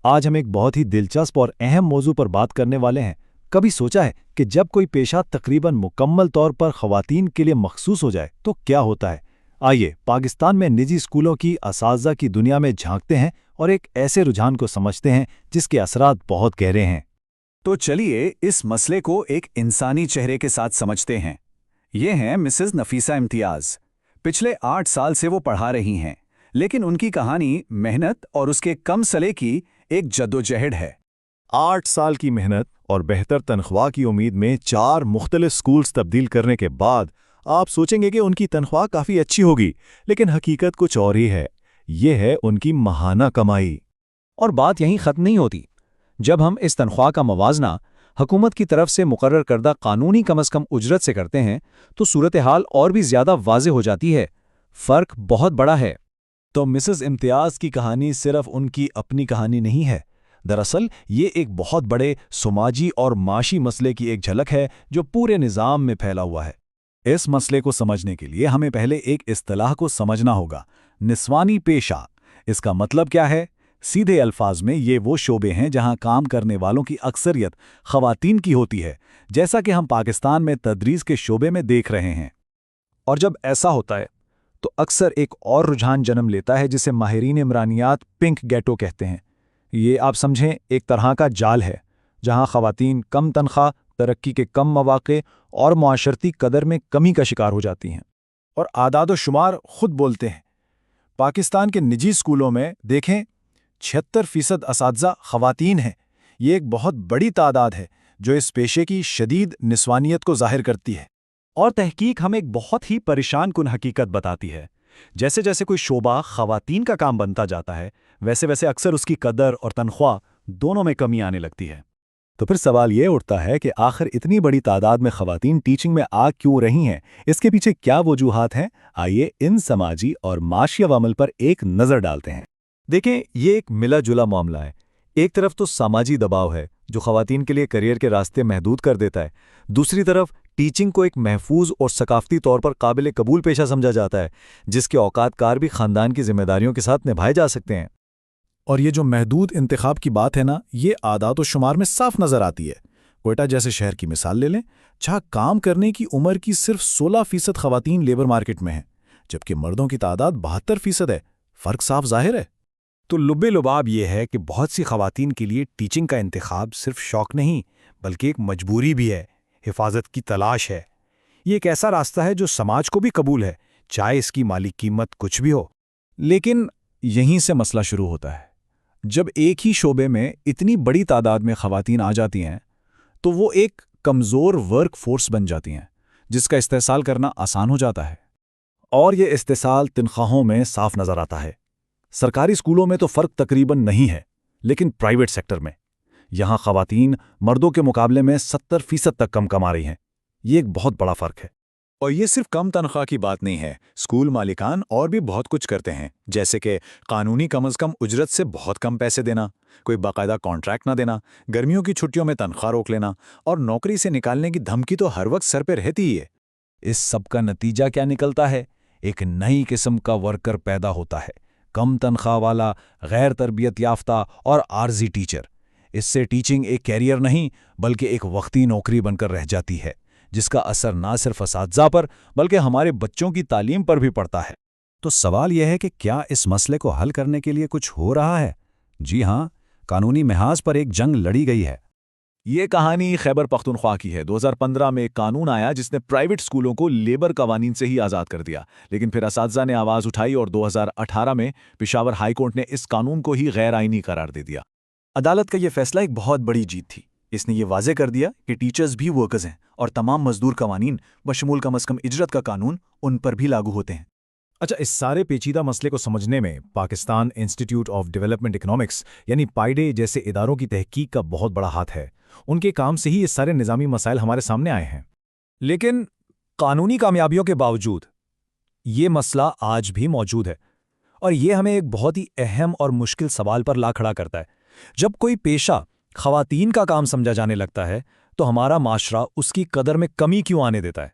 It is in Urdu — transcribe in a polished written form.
آج ہم ایک بہت ہی دلچسپ اور اہم موضوع پر بات کرنے والے ہیں۔ کبھی سوچا ہے کہ جب کوئی پیشہ تقریباً مکمل طور پر خواتین کے لیے مخصوص ہو جائے تو کیا ہوتا ہے؟ آئیے پاکستان میں نجی اسکولوں کی اساتذہ کی دنیا میں جھانکتے ہیں اور ایک ایسے رجحان کو سمجھتے ہیں جس کے اثرات بہت گہرے ہیں۔ تو چلیے اس مسئلے کو ایک انسانی چہرے کے ساتھ سمجھتے ہیں۔ یہ ہیں مسز نفیسہ امتیاز۔ پچھلے 8 سال سے وہ پڑھا رہی ہیں، لیکن ان کی کہانی محنت اور اس کے کم سلے کی ایک جدوجہد ہے۔ 8 سال کی محنت اور بہتر تنخواہ کی امید میں 4 مختلف سکولز تبدیل کرنے کے بعد آپ سوچیں گے کہ ان کی تنخواہ کافی اچھی ہوگی، لیکن حقیقت کچھ اور ہی ہے۔ یہ ہے ان کی ماہانہ کمائی۔ اور بات یہیں ختم نہیں ہوتی۔ جب ہم اس تنخواہ کا موازنہ حکومت کی طرف سے مقرر کردہ قانونی کم از کم اجرت سے کرتے ہیں تو صورتحال اور بھی زیادہ واضح ہو جاتی ہے۔ فرق بہت بڑا ہے۔ تو مسز امتیاز کی کہانی صرف ان کی اپنی کہانی نہیں ہے۔ دراصل یہ ایک بہت بڑے سماجی اور معاشی مسئلے کی ایک جھلک ہے جو پورے نظام میں پھیلا ہوا ہے۔ اس مسئلے کو سمجھنے کے لیے ہمیں پہلے ایک اصطلاح کو سمجھنا ہوگا، نسوانی پیشہ۔ اس کا مطلب کیا ہے؟ سیدھے الفاظ میں یہ وہ شعبے ہیں جہاں کام کرنے والوں کی اکثریت خواتین کی ہوتی ہے، جیسا کہ ہم پاکستان میں تدریس کے شعبے میں دیکھ رہے ہیں۔ اور جب ایسا ہوتا ہے تو اکثر ایک اور رجحان جنم لیتا ہے جسے ماہرین عمرانیات پنک گیٹو کہتے ہیں۔ یہ آپ سمجھیں ایک طرح کا جال ہے جہاں خواتین کم تنخواہ، ترقی کے کم مواقع اور معاشرتی قدر میں کمی کا شکار ہو جاتی ہیں۔ اور اعداد و شمار خود بولتے ہیں۔ پاکستان کے نجی اسکولوں میں دیکھیں 76% اساتذہ خواتین ہیں۔ یہ ایک بہت بڑی تعداد ہے جو اس پیشے کی شدید نسوانیت کو ظاہر کرتی ہے۔ اور تحقیق ہمیں ایک بہت ہی پریشان کن حقیقت بتاتی ہے۔ جیسے جیسے کوئی شعبہ خواتین کا کام بنتا جاتا ہے، ویسے ویسے اکثر اس کی قدر اور تنخواہ دونوں میں کمی آنے لگتی ہے۔ تو پھر سوال یہ اٹھتا ہے کہ آخر اتنی بڑی تعداد میں خواتین ٹیچنگ میں آ کیوں رہی ہیں؟ اس کے پیچھے کیا وجوہات ہیں؟ آئیے ان سماجی اور معاشی عوامل پر ایک نظر ڈالتے ہیں۔ دیکھیں، یہ ایک ملا جلا معاملہ ہے۔ ایک طرف تو سماجی دباؤ ہے جو خواتین کے لیے کیریئر کے راستے محدود کر دیتا ہے۔ دوسری طرف ٹیچنگ کو ایک محفوظ اور ثقافتی طور پر قابل قبول پیشہ سمجھا جاتا ہے جس کے اوقات کار بھی خاندان کی ذمہ داریوں کے ساتھ نبھائے جا سکتے ہیں۔ اور یہ جو محدود انتخاب کی بات ہے نا، یہ اعداد و شمار میں صاف نظر آتی ہے۔ کوئٹہ جیسے شہر کی مثال لے لیں، جہاں کام کرنے کی عمر کی صرف 16% خواتین لیبر مارکیٹ میں ہیں، جبکہ مردوں کی تعداد 72% ہے۔ فرق صاف ظاہر ہے۔ تو لب لباب یہ ہے کہ بہت سی خواتین کے لیے ٹیچنگ کا انتخاب صرف شوق نہیں بلکہ ایک مجبوری بھی ہے، حفاظت کی تلاش ہے۔ یہ ایک ایسا راستہ ہے جو سماج کو بھی قبول ہے، چاہے اس کی مالی قیمت کچھ بھی ہو۔ لیکن یہیں سے مسئلہ شروع ہوتا ہے۔ جب ایک ہی شعبے میں اتنی بڑی تعداد میں خواتین آ جاتی ہیں تو وہ ایک کمزور ورک فورس بن جاتی ہیں جس کا استحصال کرنا آسان ہو جاتا ہے۔ اور یہ استحصال تنخواہوں میں صاف نظر آتا ہے۔ سرکاری اسکولوں میں تو فرق تقریباً نہیں ہے، لیکن پرائیویٹ سیکٹر میں یہاں خواتین مردوں کے مقابلے میں 70% تک کم کما رہی ہیں۔ یہ ایک بہت بڑا فرق ہے۔ اور یہ صرف کم تنخواہ کی بات نہیں ہے، اسکول مالکان اور بھی بہت کچھ کرتے ہیں، جیسے کہ قانونی کم از کم اجرت سے بہت کم پیسے دینا، کوئی باقاعدہ کانٹریکٹ نہ دینا، گرمیوں کی چھٹیوں میں تنخواہ روک لینا، اور نوکری سے نکالنے کی دھمکی تو ہر وقت سر پہ رہتی ہی ہے۔ اس سب کا نتیجہ کیا نکلتا ہے؟ ایک نئی قسم کا ورکر پیدا ہوتا ہے، کم تنخواہ والا، غیر تربیت یافتہ اور عارضی ٹیچر۔ اس سے ٹیچنگ ایک کیریئر نہیں بلکہ ایک وقتی نوکری بن کر رہ جاتی ہے، جس کا اثر نہ صرف اساتذہ پر بلکہ ہمارے بچوں کی تعلیم پر بھی پڑتا ہے۔ تو سوال یہ ہے کہ کیا اس مسئلے کو حل کرنے کے لیے کچھ ہو رہا ہے؟ جی ہاں، قانونی محاذ پر ایک جنگ لڑی گئی ہے۔ یہ کہانی خیبر پختونخوا کی ہے۔ 2015 میں ایک قانون آیا جس نے پرائیویٹ اسکولوں کو لیبر قوانین سے ہی آزاد کر دیا، لیکن پھر اساتذہ نے آواز اٹھائی اور 2018 میں پشاور ہائی کورٹ نے اس قانون کو ہی غیر آئینی قرار دے دیا۔ عدالت کا یہ فیصلہ ایک بہت بڑی جیت تھی۔ اس نے یہ واضح کر دیا کہ ٹیچرز بھی ورکرز ہیں اور تمام مزدور قوانین بشمول کم از کم اجرت کا قانون ان پر بھی لاگو ہوتے ہیں۔ اچھا، اس سارے پیچیدہ مسئلے کو سمجھنے میں Pakistan institute of development economics یعنی پائیڈے جیسے اداروں کی تحقیق کا بہت بڑا ہاتھ ہے۔ ان کے کام سے ہی یہ سارے نظامی مسائل ہمارے سامنے آئے ہیں۔ لیکن قانونی کامیابیوں کے باوجود یہ مسئلہ آج بھی موجود ہے، اور یہ ہمیں ایک بہت ہی اہم اور مشکل سوال پر لا کھڑا کرتا ہے۔ جب کوئی پیشہ خواتین کا کام سمجھا جانے لگتا ہے تو ہمارا معاشرہ اس کی قدر میں کمی کیوں آنے دیتا ہے؟